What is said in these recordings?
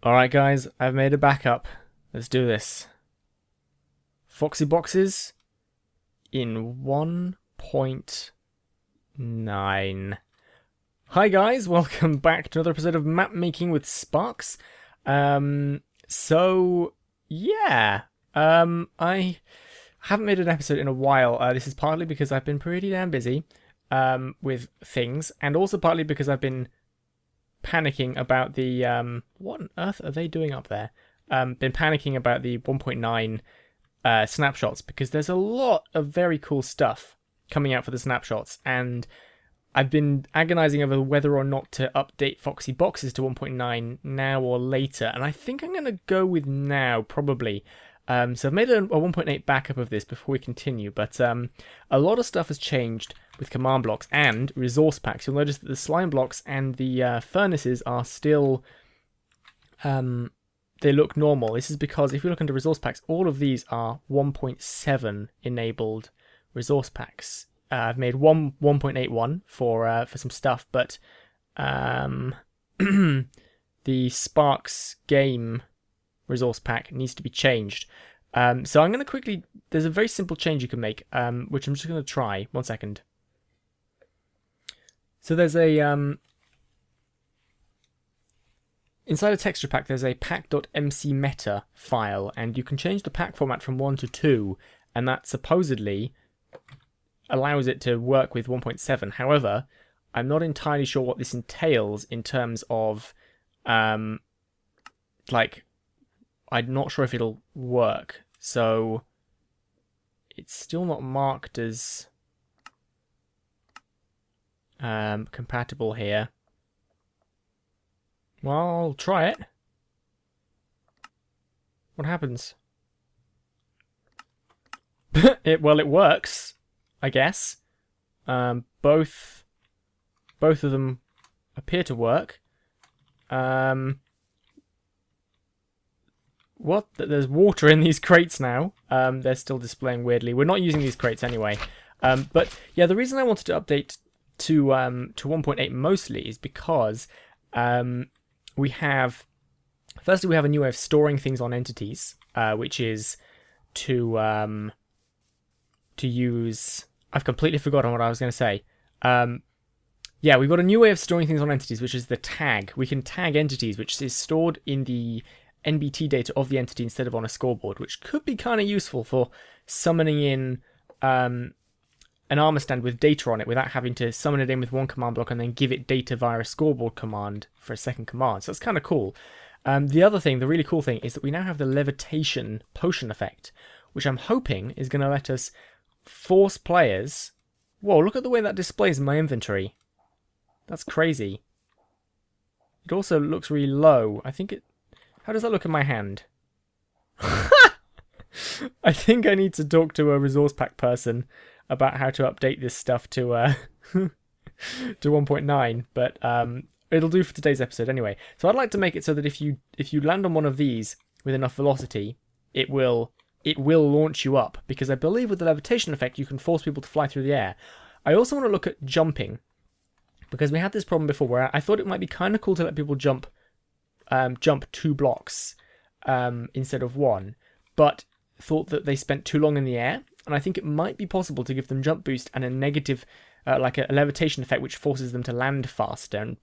Alright guys, I've made a backup. Let's do this. Foxy boxes in 1.9. Hi guys, welcome back to another episode of Map Making with Sparks. I haven't made an episode in a while. This is partly because I've been pretty damn busy with things, and also partly because I've been panicking about the what on earth are they doing up there? Been panicking about the 1.9 snapshots, because there's a lot of very cool stuff coming out for the snapshots, and I've been agonizing over whether or not to update Foxy Boxes to 1.9 now or later, and I think I'm going to go with now, probably. So I've made a 1.8 backup of this before we continue, but a lot of stuff has changed with command blocks and resource packs. You'll notice that the slime blocks and the furnaces are still, they look normal. This is because if you look under resource packs, all of these are 1.7 enabled resource packs. I've made 1.81 for some stuff, but the Sparks game resource pack needs to be changed. So I'm going to quickly, there's a very simple change you can make, which I'm just going to try. 1 second. So there's a, inside a texture pack, there's a pack.mcmeta file, and you can change the pack format from 1 to 2, and that supposedly allows it to work with 1.7. However, I'm not entirely sure what this entails in terms of, like, I'm not sure if it'll work. So it's still not marked as compatible here. Well, I'll try it. What happens? It works, I guess. Both of them appear to work. What? There's water in these crates now. They're still displaying weirdly. We're not using these crates anyway. But yeah, the reason I wanted to update to 1.8 mostly is because we have a new way of storing things on entities, which is to use. I've completely forgotten what I was going to say. Yeah, we've got a new way of storing things on entities, which is the tag. We can tag entities, which is stored in the NBT data of the entity instead of on a scoreboard, which could be kind of useful for summoning in an armor stand with data on it without having to summon it in with one command block and then give it data via a scoreboard command for a second command. So that's kind of cool. The other thing, the really cool thing, is that we now have the levitation potion effect, which I'm hoping is going to let us force players... Whoa, look at the way that displays in my inventory. That's crazy. It also looks really low. I think it... How does that look in my hand? I think I need to talk to a resource pack person about how to update this stuff to to 1.9, but it'll do for today's episode anyway. So I'd like to make it so that if you land on one of these with enough velocity, it will launch you up, because I believe with the levitation effect you can force people to fly through the air. I also want to look at jumping, because we had this problem before where I thought it might be kind of cool to let people jump 2 blocks instead of 1, but thought that they spent too long in the air, and I think it might be possible to give them jump boost and a negative, like a levitation effect, which forces them to land faster, and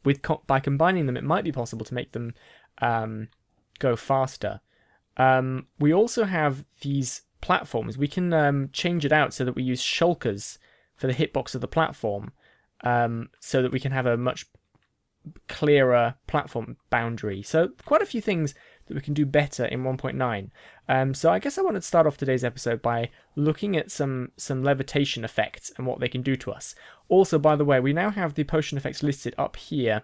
by combining them, it might be possible to make them go faster. We also have these platforms. We can change it out so that we use shulkers for the hitbox of the platform, so that we can have a much clearer platform boundary. So quite a few things that we can do better in 1.9. So I guess I want to start off today's episode by looking at some levitation effects and what they can do to us. Also, by the way, we now have the potion effects listed up here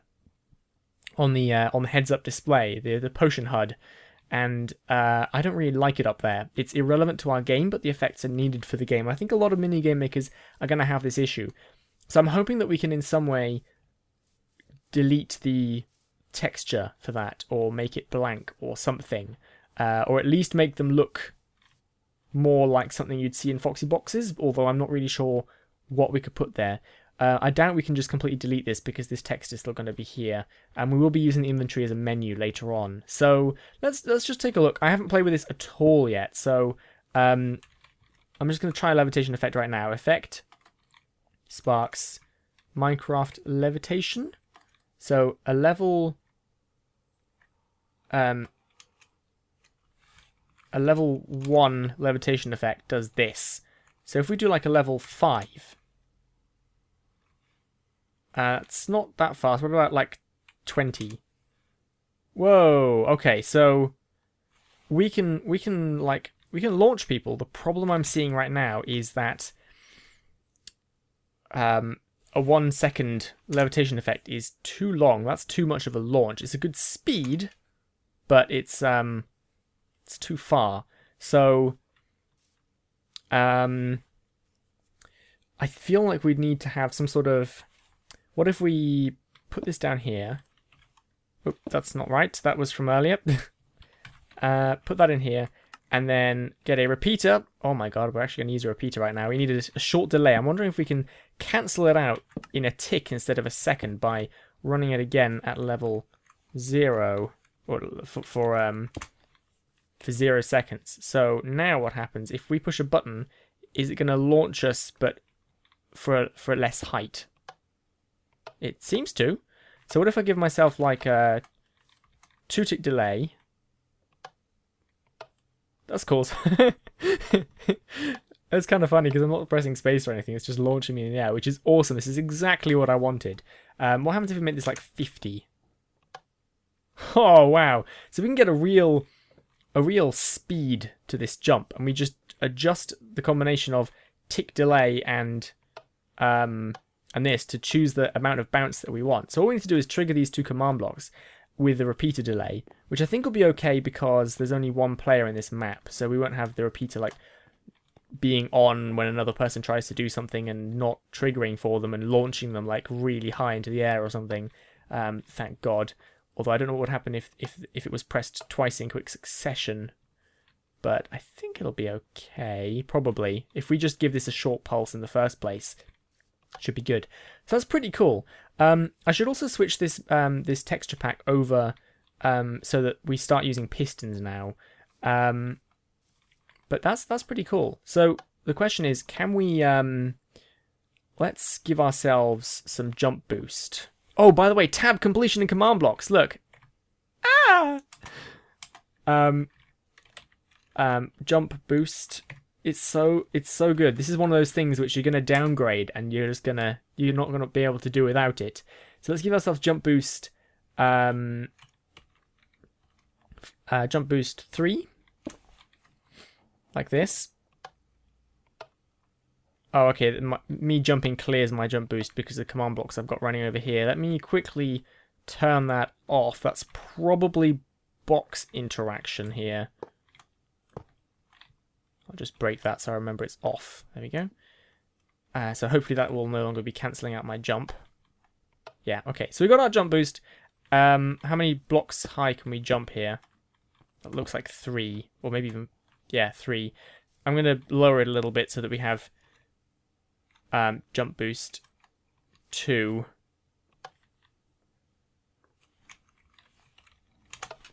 on the heads up display, the potion HUD, and I don't really like it up there. It's irrelevant to our game, but the effects are needed for the game. I think a lot of minigame makers are going to have this issue. So I'm hoping that we can in some way delete the texture for that, or make it blank or something, or at least make them look more like something you'd see in Foxy Boxes, although I'm not really sure what we could put there. I doubt we can just completely delete this because this text is still going to be here, and we will be using the inventory as a menu later on. So let's just take a look. I haven't played with this at all yet, so I'm just going to try a levitation effect right now. Effect, Sparks, Minecraft levitation. So a level 1 levitation effect does this. So if we do like a level 5, it's not that fast. What about like 20? Whoa. Okay, so we can launch people. The problem I'm seeing right now is that a 1 second levitation effect is too long. That's too much of a launch. It's a good speed, but it's too far. So I feel like we'd need to have some sort of... What if we put this down here? Oh, that's not right. That was from earlier. Put that in here, and then get a repeater. Oh my god, we're actually going to use a repeater right now. We needed a short delay. I'm wondering if we can cancel it out in a tick instead of a second by running it again at level 0, or for 0 seconds. So now what happens if we push a button? Is it going to launch us, but for less height? It seems to. So what if I give myself like a 2-tick delay? That's cool. It's kind of funny because I'm not pressing space or anything. It's just launching me in the air, which is awesome. This is exactly what I wanted. What happens if we make this like 50? Oh, wow. So we can get a real speed to this jump, and we just adjust the combination of tick delay and this to choose the amount of bounce that we want. So all we need to do is trigger these 2 command blocks with the repeater delay, which I think will be okay because there's only 1 player in this map, so we won't have the repeater like being on when another person tries to do something and not triggering for them and launching them like really high into the air or something. Thank God. Although I don't know what would happen if it was pressed twice in quick succession. But I think it'll be okay, probably. If we just give this a short pulse in the first place, it should be good. So that's pretty cool. I should also switch this this texture pack over so that we start using pistons now. But that's pretty cool. So the question is, can we... let's give ourselves some jump boost. Oh, by the way, tab completion and command blocks. Look. Ah! Jump boost. It's so good. This is one of those things which you're gonna downgrade and you're not gonna be able to do without it. So let's give ourselves jump boost. Jump boost 3. Like this. Oh, okay. Me jumping clears my jump boost because of the command blocks I've got running over here. Let me quickly turn that off. That's probably box interaction here. I'll just break that so I remember it's off. There we go. So hopefully that will no longer be cancelling out my jump. Yeah, okay. So we got our jump boost. How many blocks high can we jump here? That looks like 3. Or maybe even... Yeah, 3. I'm going to lower it a little bit so that we have... jump boost 2,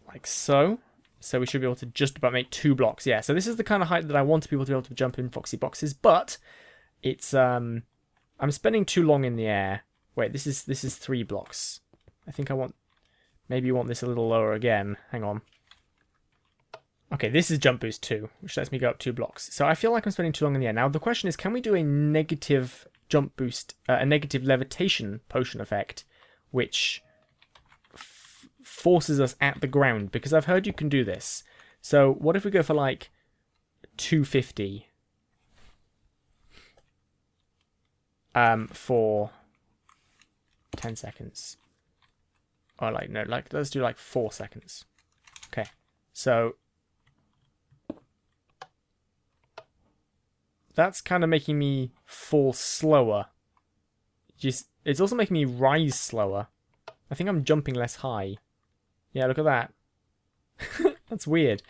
like so. So we should be able to just about make 2 blocks. Yeah, so this is the kind of height that I want people to be able to jump in Foxy boxes, but it's I'm spending too long in the air. Wait, this is 3 blocks. I think I want this a little lower again. Hang on. Okay, this is jump boost 2, which lets me go up 2 blocks. So I feel like I'm spending too long in the air. Now, the question is, can we do a negative jump boost, a negative levitation potion effect, which forces us at the ground? Because I've heard you can do this. So what if we go for, like, 250? For 10 seconds. Or, like, no, like, let's do, like, 4 seconds. Okay, so... That's kind of making me fall slower. It's also making me rise slower. I think I'm jumping less high. Yeah, look at that. That's weird.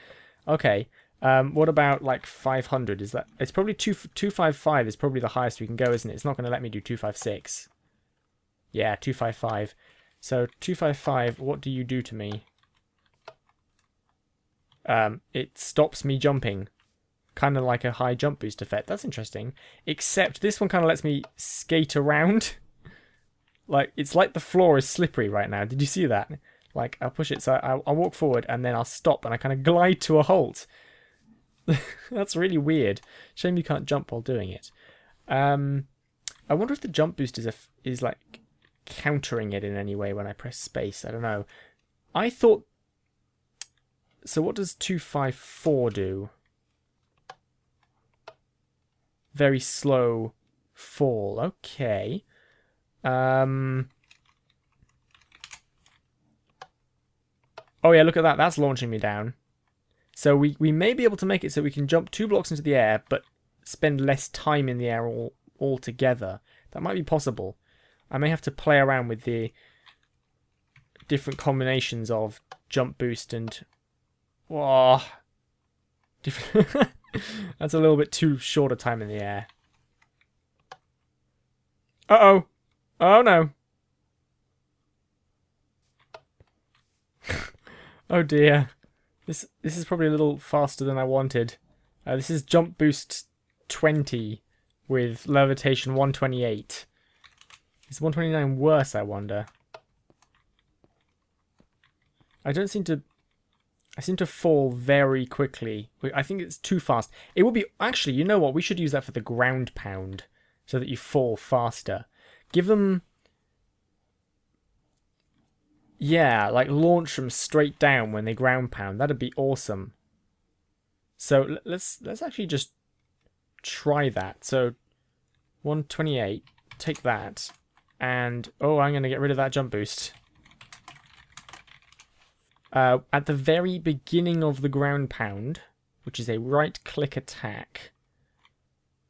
Okay. What about like 500? Is that... It's probably 255 is probably the highest we can go, isn't it? It's not going to let me do 256. Yeah, 255. So 255, what do you do to me? It stops me jumping. Kind of like a high jump boost effect. That's interesting. Except this one kind of lets me skate around. Like, it's like the floor is slippery right now. Did you see that? Like, I'll push it, so I'll walk forward, and then I'll stop, and I kind of glide to a halt. That's really weird. Shame you can't jump while doing it. I wonder if the jump boost is like countering it in any way when I press space. I don't know. I thought... So what does 254 do? Very slow fall. Okay. Oh yeah, look at that. That's launching me down. So we may be able to make it so we can jump 2 blocks into the air, but spend less time in the air altogether. That might be possible. I may have to play around with the different combinations of jump boost and... Whoa. That's a little bit too short a time in the air. Uh-oh. Oh, no. Oh, dear. This is probably a little faster than I wanted. This is jump boost 20 with levitation 128. Is 129 worse, I wonder? I seem to fall very quickly. I think it's too fast. It would be... Actually, you know what? We should use that for the ground pound so that you fall faster. Give them... Yeah, like launch them straight down when they ground pound. That'd be awesome. So let's actually just try that. So 128, take that. And, oh, I'm going to get rid of that jump boost. At the very beginning of the ground pound, which is a right-click attack.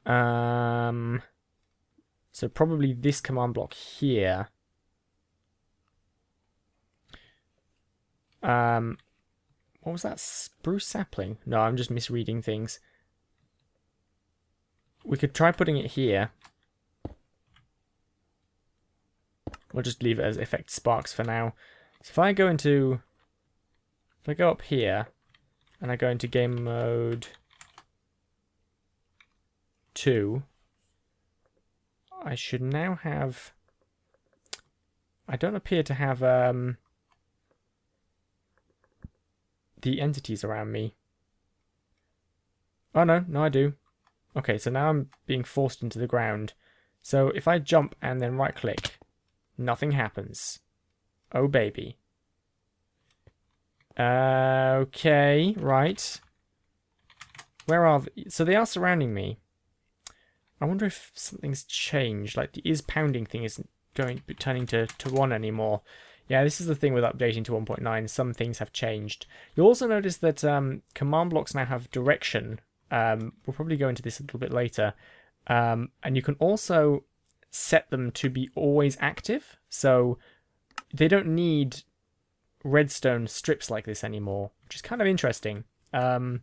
So probably this command block here. What was that? Spruce sapling? No, I'm just misreading things. We could try putting it here. We'll just leave it as effect sparks for now. So if I go into... If I go up here, and I go into game mode 2, I should now have... I don't appear to have the entities around me. Oh no, I do. Okay, so now I'm being forced into the ground. So if I jump and then right click, nothing happens. Oh baby. Okay, right. Where are they? So they are surrounding me. I wonder if something's changed. Like the is pounding thing isn't turning to 1 anymore. Yeah, this is the thing with updating to 1.9. Some things have changed. You'll also notice that command blocks now have direction. We'll probably go into this a little bit later. And you can also set them to be always active. So they don't need redstone strips like this anymore, which is kind of interesting. It'll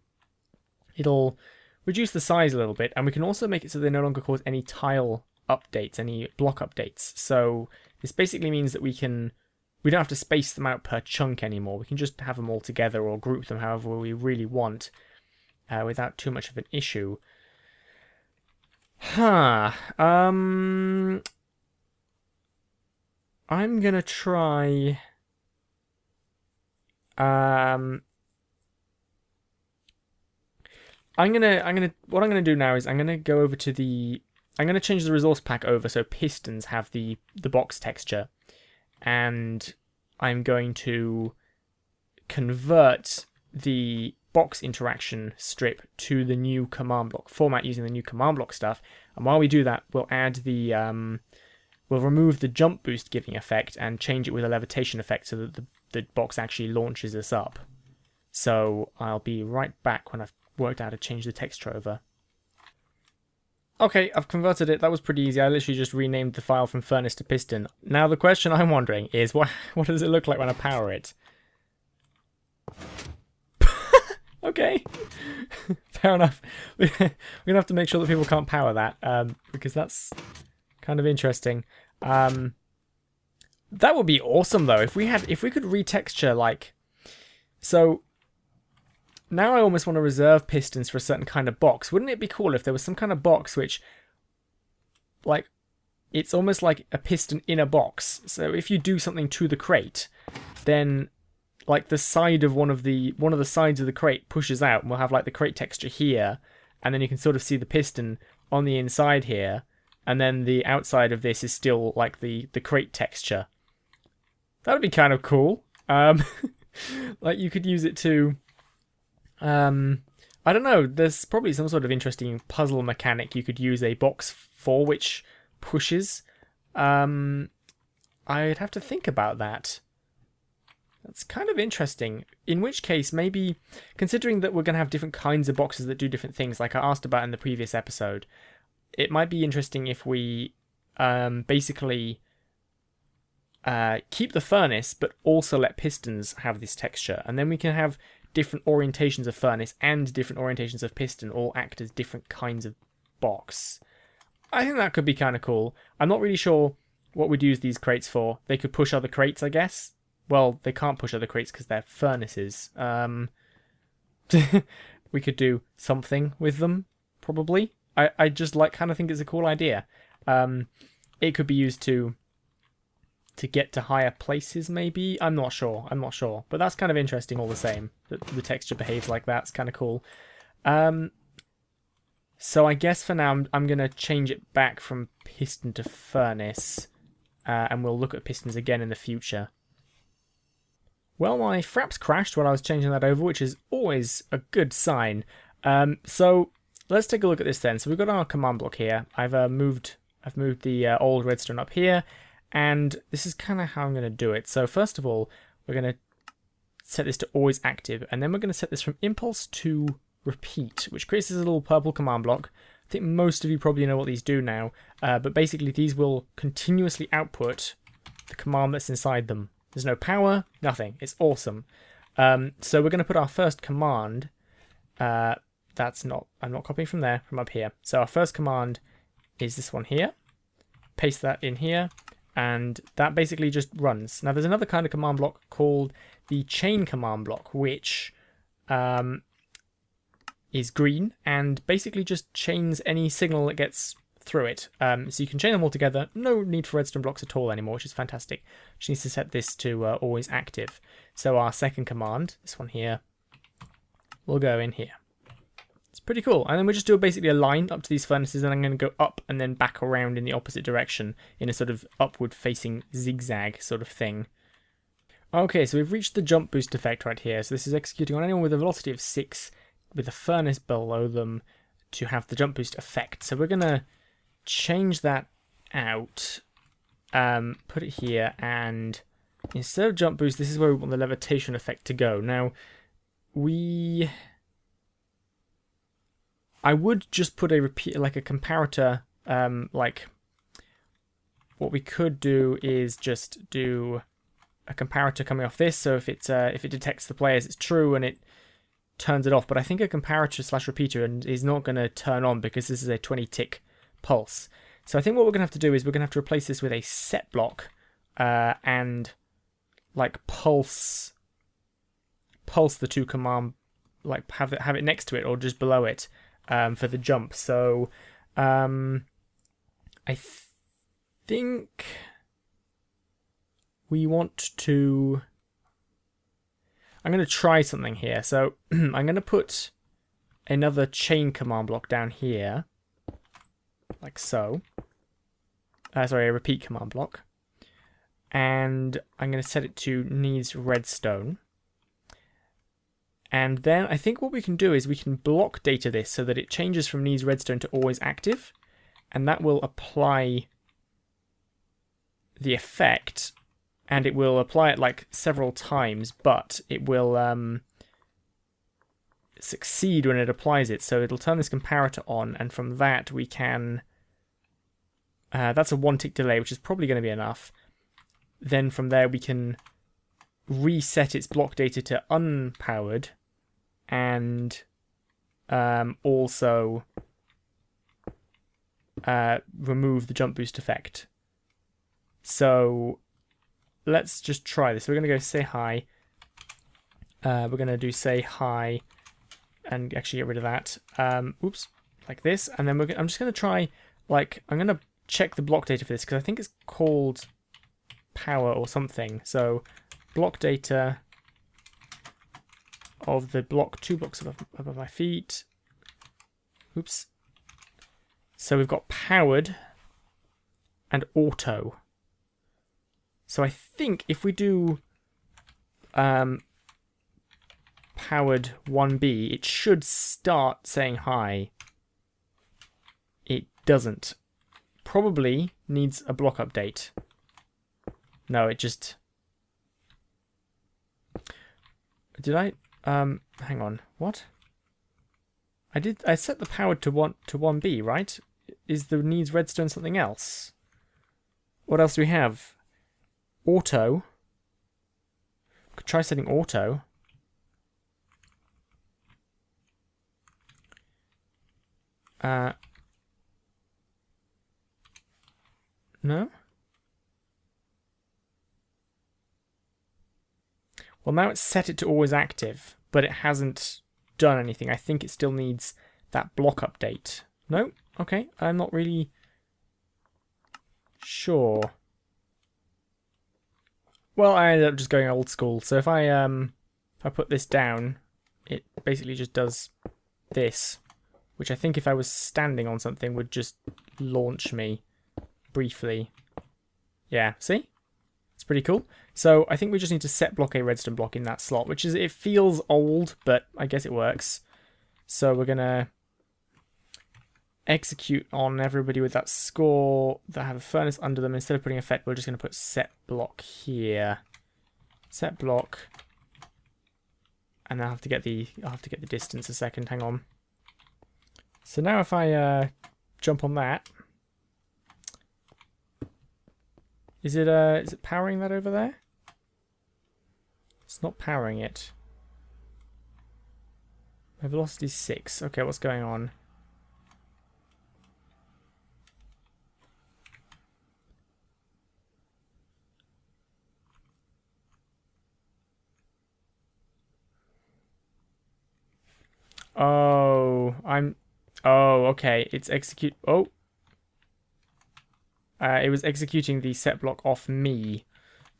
reduce the size a little bit, and we can also make it so they no longer cause any tile updates, any block updates. So this basically means that we don't have to space them out per chunk anymore. We can just have them all together or group them however we really want without too much of an issue. I'm gonna try... what I'm gonna do now is I'm gonna go over to I'm gonna change the resource pack over so pistons have the box texture, and I'm going to convert the box interaction strip to the new command block format using the new command block stuff. And while we do that, we'll add we'll remove the jump boost giving effect and change it with a levitation effect so that the box actually launches us up. So I'll be right back when I've worked out how to change the texture over. Okay, I've converted it. That was pretty easy. I literally just renamed the file from furnace to piston. Now the question I'm wondering is, what does it look like when I power it? Okay. Fair enough. We're gonna have to make sure that people can't power that, because that's kind of interesting. That would be awesome though if we could retexture like. So now I almost want to reserve pistons for a certain kind of box. Wouldn't it be cool if there was some kind of box which, like, it's almost like a piston in a box. So if you do something to the crate, then like the side of one of the sides of the crate pushes out, and we'll have like the crate texture here, and then you can sort of see the piston on the inside here, and then the outside of this is still like the crate texture. That would be kind of cool. Like you could use it to, I don't know. There's probably some sort of interesting puzzle mechanic you could use a box for which pushes. I'd have to think about that. That's kind of interesting. In which case, maybe, considering that we're going to have different kinds of boxes that do different things, like I asked about in the previous episode, it might be interesting if we basically keep the furnace, but also let pistons have this texture. And then we can have different orientations of furnace and different orientations of piston all act as different kinds of box. I think that could be kind of cool. I'm not really sure what we'd use these crates for. They could push other crates, I guess. Well, they can't push other crates because they're furnaces. We could do something with them, probably. I just kind of think it's a cool idea. It could be used to get to higher places, maybe. I'm not sure. But that's kind of interesting all the same. That the texture behaves like that. It's kind of cool. So I guess for now I'm going to change it back from piston to furnace. And we'll look at pistons again in the future. Well, my fraps crashed while I was changing that over, which is always a good sign. So let's take a look at this then. So we've got our command block here. I've moved the old redstone up here, and this is kind of how I'm going to do it. So first of all, we're going to set this to always active, and then we're going to set this from impulse to repeat, which creates this little purple command block. I think most of you probably know what these do now, but basically these will continuously output the command that's inside them. There's no power, nothing. It's awesome. So we're going to put our first command. I'm not copying from there, from up here. So our first command is this one here. Paste that in here, and that basically just runs. Now there's another kind of command block called the chain command block, which is green and basically just chains any signal that gets through it. So you can chain them all together. No need for redstone blocks at all anymore, which is fantastic. Just needs to set this to always active. So our second command, this one here, will go in here. It's pretty cool. And then we just do basically a line up to these furnaces, and I'm going to go up and then back around in the opposite direction in a sort of upward facing zigzag sort of thing. Okay, so we've reached the jump boost effect right here. So this is executing on anyone with a velocity of 6 with a furnace below them to have the jump boost effect. So we're going to change that out, put it here, and instead of jump boost, this is where we want the levitation effect to go. Now, I would just put a repeat, like a comparator, like what we could do is just do a comparator coming off this. So if it detects the players, it's true, and it turns it off. But I think a comparator / repeater is not going to turn on because this is a 20 tick pulse. So I think what we're going to have to do is we're going to have to replace this with a set block and like pulse the two command, like have it next to it or just below it for the jump. So I think we want to, I'm going to try something here. So I'm going to put another chain command block down here, like so. Sorry, a repeat command block. And I'm going to set it to needs redstone. And then I think what we can do is we can block data this so that it changes from needs redstone to always active. And that will apply the effect. And it will apply it like several times, but it will succeed when it applies it. So it'll turn this comparator on, and from that we can... that's a 1 tick delay, which is probably going to be enough. Then from there we can reset its block data to unpowered, and also remove the jump boost effect. So let's just try this. We're going to go say hi. We're going to do say hi and actually get rid of that. Oops, like this. And then I'm just going to try, like, I'm going to check the block data for this because I think it's called power or something. So block data of the block 2 blocks above my feet. Oops. So we've got powered and auto. So I think if we do powered 1B, it should start saying hi. It doesn't. Probably needs a block update. No, it just... Did I... hang on. What? I set the powered to 1B, right? Is the needs redstone something else? What else do we have? Auto. Could try setting auto. No? Well, now it's set it to always active, but it hasn't done anything. I think it still needs that block update. No? Okay, I'm not really sure. Well, I ended up just going old school. So if I put this down, it basically just does this, which I think if I was standing on something would just launch me briefly. Yeah, see? It's pretty cool. So I think we just need to set block a redstone block in that slot, which is, it feels old, but I guess it works. So we're gonna execute on everybody with that score that have a furnace under them. Instead of putting effect, we're just gonna put set block here. Set block, and I'll have to get the distance a second. Hang on. So now if I jump on that, is it powering that over there? It's not powering it. My velocity is 6. Okay, what's going on? Oh, oh, okay. It's execute. Oh. It was executing the set block off me.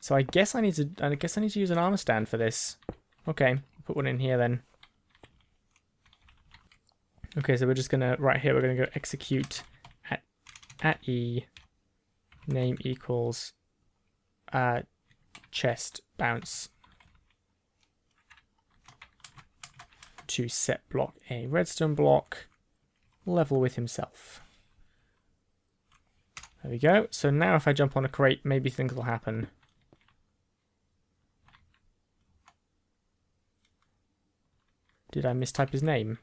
So I guess I need to use an armor stand for this. Okay, put one in here then. Okay, so we're just gonna right here. We're gonna go execute at E. Name equals chest bounce to set block a redstone block level with himself. There we go. So now if I jump on a crate, maybe things will happen. Did I mistype his name?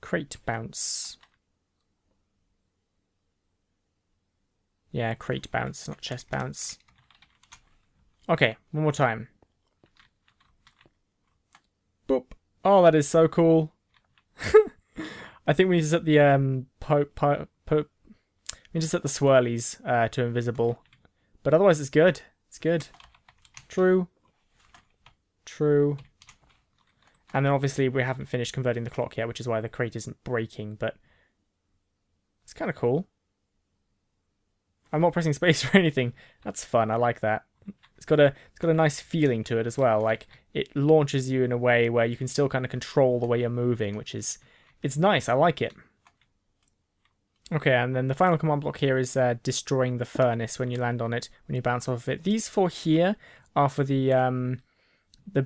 Crate bounce. Yeah, crate bounce, not chest bounce. Okay, one more time. Boop. Oh, that is so cool. I think we need to set the we need to set the swirlies to invisible. But otherwise it's good. It's good. True. True. And then obviously we haven't finished converting the clock yet, which is why the crate isn't breaking, but it's kind of cool. I'm not pressing space or anything. That's fun. I like that. It's got a nice feeling to it as well. Like, it launches you in a way where you can still kind of control the way you're moving, which is, it's nice. I like it. Okay, and then the final command block here is destroying the furnace when you land on it, when you bounce off of it. These four here are for the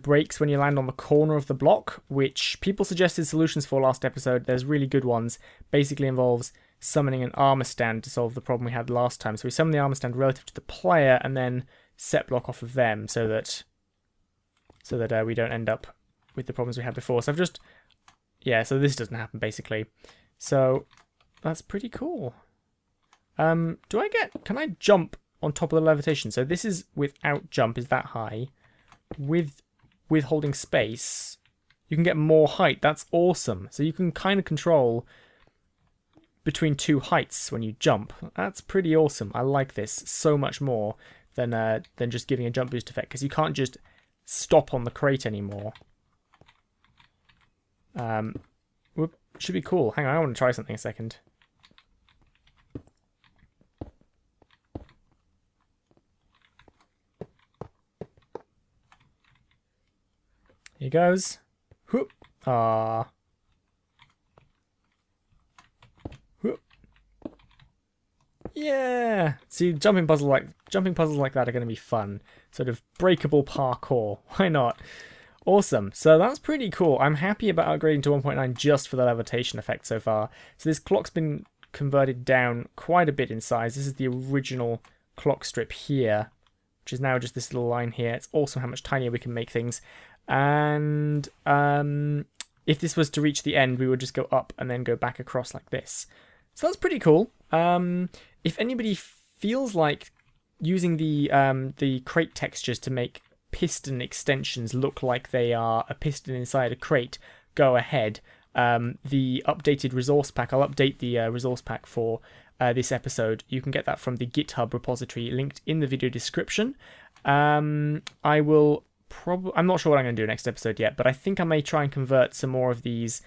breaks when you land on the corner of the block, which people suggested solutions for last episode. There's really good ones. Basically involves summoning an armor stand to solve the problem we had last time. So we summon the armor stand relative to the player and then set block off of them so that we don't end up with the problems we had before. So I've just, yeah, so this doesn't happen basically. So that's pretty cool. Can I jump on top of the levitation? So this is without jump, is that high? With holding space, you can get more height. That's awesome. So you can kind of control between two heights when you jump. That's pretty awesome. I like this so much more than just giving a jump boost effect, because you can't just stop on the crate anymore. Whoop, should be cool. Hang on, I want to try something a second. Here goes. Whoop. Ah. Whoop. Yeah. See, jumping puzzles like that are going to be fun. Sort of breakable parkour. Why not? Awesome. So that's pretty cool. I'm happy about upgrading to 1.9 just for the levitation effect so far. So this clock's been converted down quite a bit in size. This is the original clock strip here, which is now just this little line here. It's awesome how much tinier we can make things. And if this was to reach the end, we would just go up and then go back across like this. So that's pretty cool. If anybody feels like using the crate textures to make piston extensions look like they are a piston inside a crate, go ahead. The updated resource pack, I'll update the resource pack for this episode. You can get that from the GitHub repository linked in the video description. I will I'm not sure what I'm going to do next episode yet, but I think I may try and convert some more of these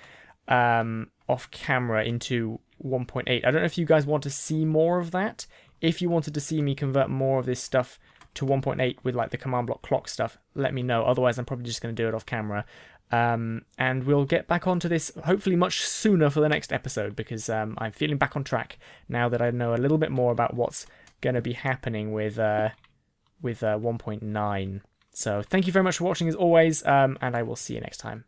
off camera into 1.8. I don't know if you guys want to see more of that. If you wanted to see me convert more of this stuff to 1.8 with like the command block clock stuff, let me know. Otherwise, I'm probably just going to do it off camera. And we'll get back onto this hopefully much sooner for the next episode, because I'm feeling back on track now that I know a little bit more about what's going to be happening with 1.9. So thank you very much for watching as always, and I will see you next time.